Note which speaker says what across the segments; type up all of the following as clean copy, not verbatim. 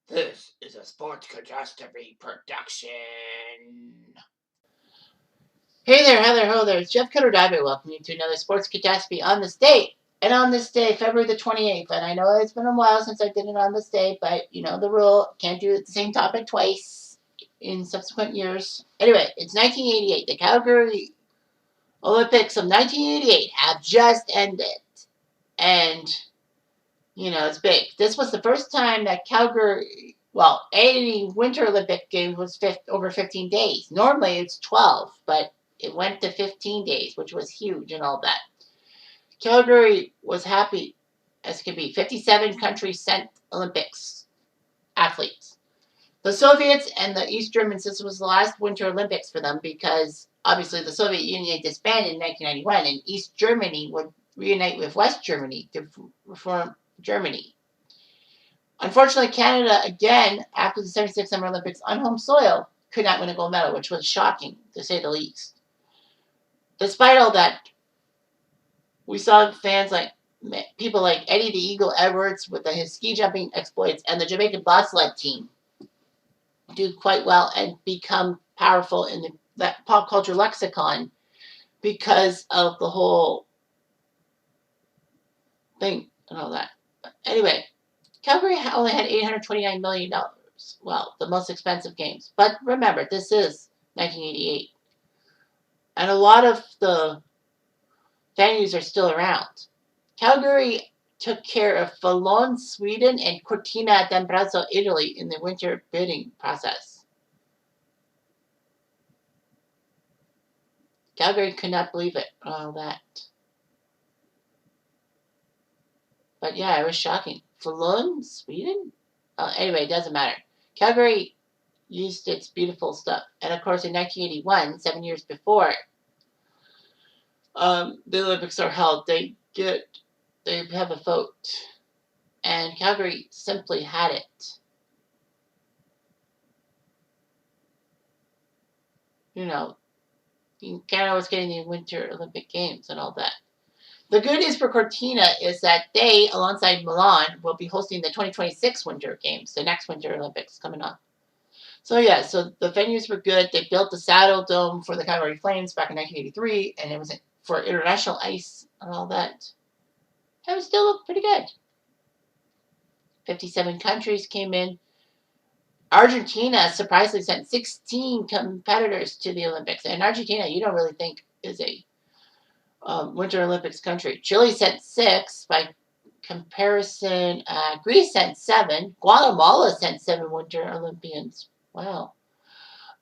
Speaker 1: This is a Sports Catastrophe production. Hey there, Heather, ho there. It's Jeff Cutastrophe welcoming you to another Sports Catastrophe on this date. And on this day, February the 28th, and I know it's been a while since I did it on this day, but you know the rule, can't do the same topic twice in subsequent years. Anyway, it's 1988. The Calgary Olympics of 1988 have just ended. And you know, it's big. This was the first time that Calgary, well, any Winter Olympic Games was over 15 days. Normally it's 12, but it went to 15 days, which was huge and all that. Calgary was happy as could be. 57 countries sent Olympics athletes. The Soviets and the East Germans, this was the last Winter Olympics for them because obviously the Soviet Union disbanded in 1991 and East Germany would reunite with West Germany to reform Germany. Unfortunately, Canada, again, after the 76 Summer Olympics on home soil, could not win a gold medal, which was shocking, to say the least. Despite all that, we saw fans like people like Eddie the Eagle Edwards with his ski jumping exploits and the Jamaican bobsled team do quite well and become powerful in that pop culture lexicon because of the whole thing and all that. But anyway, Calgary only had $829 million. Well, the most expensive games. But remember, this is 1988. And a lot of the venues are still around. Calgary took care of Falun, Sweden, and Cortina d'Ampezzo, Italy, in the winter bidding process. Calgary could not believe it, all that. But yeah, it was shocking. Falun, Sweden? Anyway, it doesn't matter. Calgary used its beautiful stuff. And of course, in 1981, 7 years before the Olympics are held, they have a vote. And Calgary simply had it. You know, Canada was getting the Winter Olympic Games and all that. The good news for Cortina is that they, alongside Milan, will be hosting the 2026 Winter Games, the next Winter Olympics coming up. So yeah, so the venues were good. They built the Saddle Dome for the Calgary Flames back in 1983, and it was for international ice and all that. It still looked pretty good. 57 countries came in. Argentina surprisingly sent 16 competitors to the Olympics. And Argentina, you don't really think is a Winter Olympics country. Chile sent 6. By comparison, Greece sent 7. Guatemala sent 7 Winter Olympians. Wow.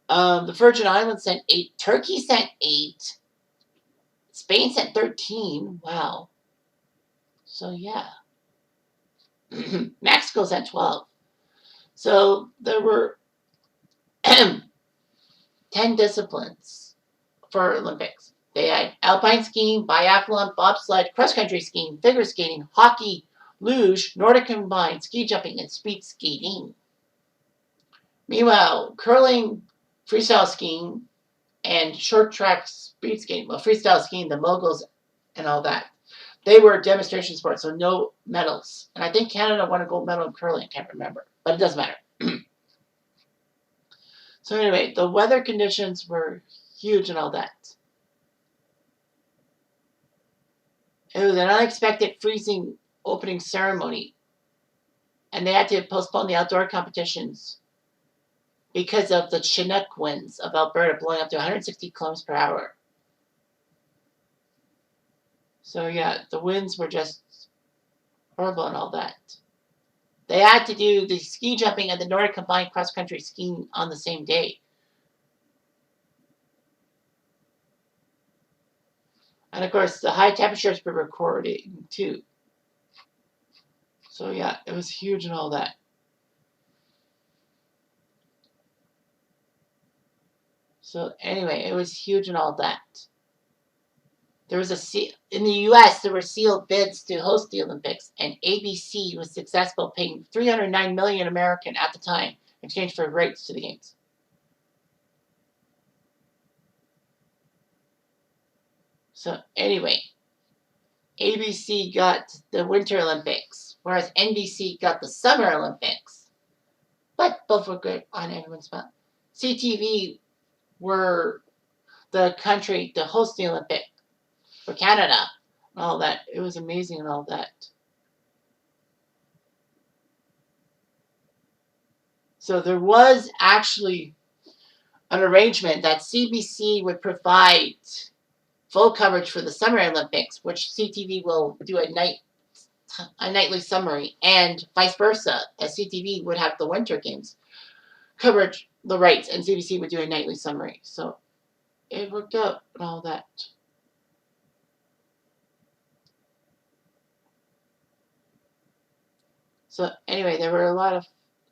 Speaker 1: The Virgin Islands sent 8. Turkey sent 8. Spain sent 13. Wow. So, yeah. Mexico sent 12. So, there were 10 disciplines for Olympics. They had alpine skiing, biathlon, bobsled, cross-country skiing, figure skating, hockey, luge, Nordic combined, ski jumping, and speed skating. Meanwhile, curling, freestyle skiing, and short track speed skating, well, freestyle skiing, the moguls, and all that, they were demonstration sports, so no medals. And I think Canada won a gold medal in curling, I can't remember, but it doesn't matter. So anyway, the weather conditions were huge and all that. It was an unexpected freezing opening ceremony, and they had to postpone the outdoor competitions because of the Chinook winds of Alberta blowing up to 160 kilometers per hour. So yeah, the winds were just horrible and all that. They had to do the ski jumping and the Nordic combined cross-country skiing on the same day. And of course, the high temperatures were recording too. So yeah, it was huge and all that. So anyway, it was huge and all that. There was in the U.S. there were sealed bids to host the Olympics, and ABC was successful, paying $309 million American at the time in exchange for rights to the games. So anyway, ABC got the Winter Olympics, whereas NBC got the Summer Olympics. But both were good on everyone's part. CTV were the country to host the Olympic for Canada and all that. It was amazing and all that. So there was actually an arrangement that CBC would provide full coverage for the Summer Olympics, which CTV will do a nightly summary, and vice versa, as CTV would have the Winter Games coverage, the rights, and CBC would do a nightly summary. So it worked out and all that. So anyway, there were a lot of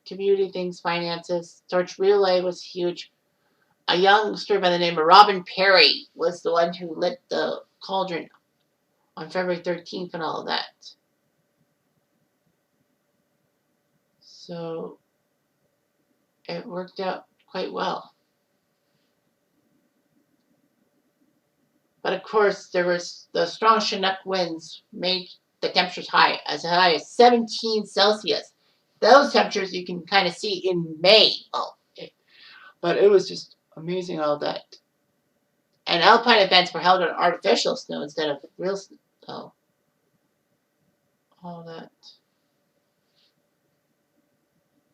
Speaker 1: community things, finances. Torch relay was huge. A youngster by the name of Robin Perry was the one who lit the cauldron on February 13th and all of that. So it worked out quite well. But of course, there was the strong Chinook winds made the temperatures high as 17 Celsius. Those temperatures you can kind of see in May. But it was just amazing all that. And alpine events were held on artificial snow instead of real snow. All that.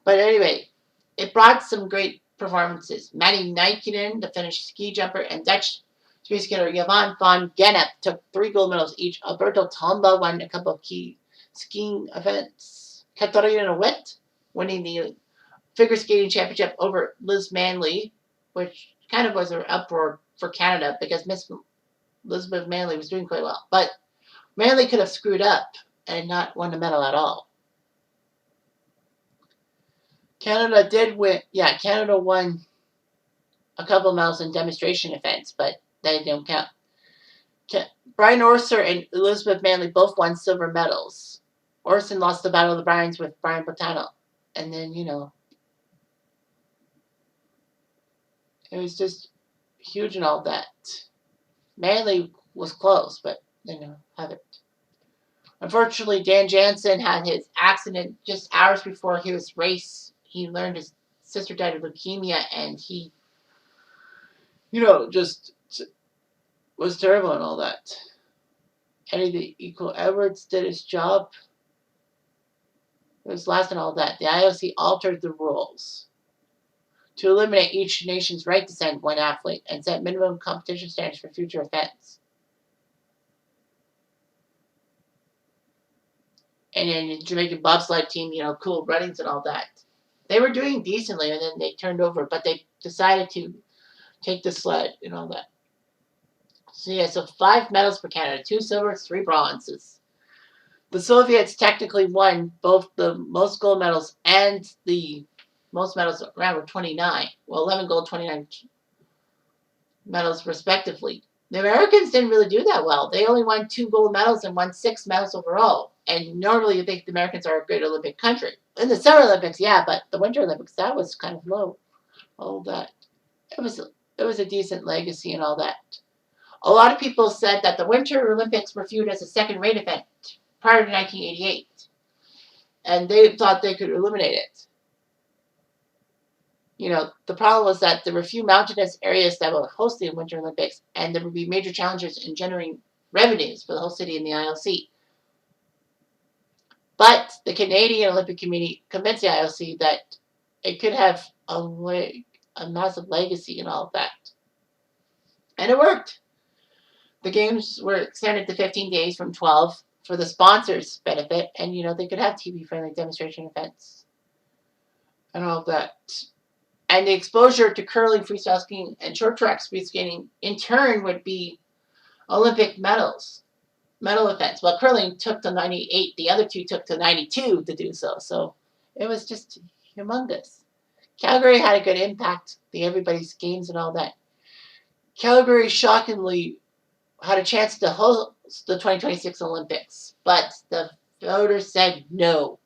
Speaker 1: But anyway, it brought some great performances. Matti Nykänen, the Finnish ski jumper, and Dutch ski skater Johan van Gennep took 3 gold medals each. Alberto Tomba won a couple of key skiing events. Katarina Witt winning the figure skating championship over Liz Manley, which kind of was an uproar for Canada because Miss Elizabeth Manley was doing quite well. But Manley could have screwed up and not won a medal at all. Canada did win. Yeah, Canada won a couple medals in demonstration events, but they don't count. Brian Orser and Elizabeth Manley both won silver medals. Orson lost the Battle of the Brines with Brian Bottano. And then, it was just huge and all that. Manley was close, but, have it. Unfortunately, Dan Jansen had his accident just hours before his race. He learned his sister died of leukemia, and he, just was terrible and all that. Eddie the Equal Edwards did his job. It was last and all that. The IOC altered the rules to eliminate each nation's right to send one athlete and set minimum competition standards for future events. And then the Jamaican bobsled team, cool runnings and all that. They were doing decently, and then they turned over, but they decided to take the sled and all that. So 5 medals for Canada, 2 silvers, 3 bronzes. The Soviets technically won both the most gold medals and the most medals around with 29. Well, 11 gold, 29 medals respectively. The Americans didn't really do that well. They only won 2 gold medals and won 6 medals overall. And normally you think the Americans are a great Olympic country. In the Summer Olympics, yeah, but the Winter Olympics, that was kind of low. All that. It was a decent legacy and all that. A lot of people said that the Winter Olympics were viewed as a second-rate event prior to 1988. And they thought they could eliminate it. The problem was that there were few mountainous areas that would host the Winter Olympics, and there would be major challenges in generating revenues for the whole city and the IOC. But the Canadian Olympic Committee convinced the IOC that it could have a massive legacy and all of that. And it worked. The games were extended to 15 days from 12 for the sponsors' benefit, and, they could have TV-friendly demonstration events and all of that. And the exposure to curling, freestyle skiing, and short track speed skating, in turn, would be Olympic medal events. Well, curling took to 98. The other two took to 92 to do so. So it was just humongous. Calgary had a good impact, everybody's games and all that. Calgary, shockingly, had a chance to host the 2026 Olympics, but the voters said no.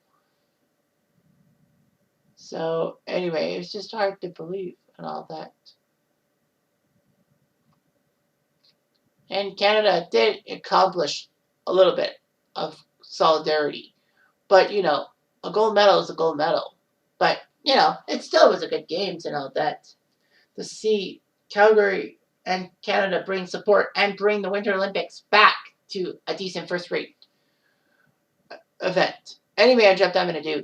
Speaker 1: So anyway, it was just hard to believe and all that. And Canada did accomplish a little bit of solidarity. But, a gold medal is a gold medal. But you know, it still was a good games and all that. To see Calgary and Canada bring support and bring the Winter Olympics back to a decent first rate event. Anyway, I jumped. I'm going to do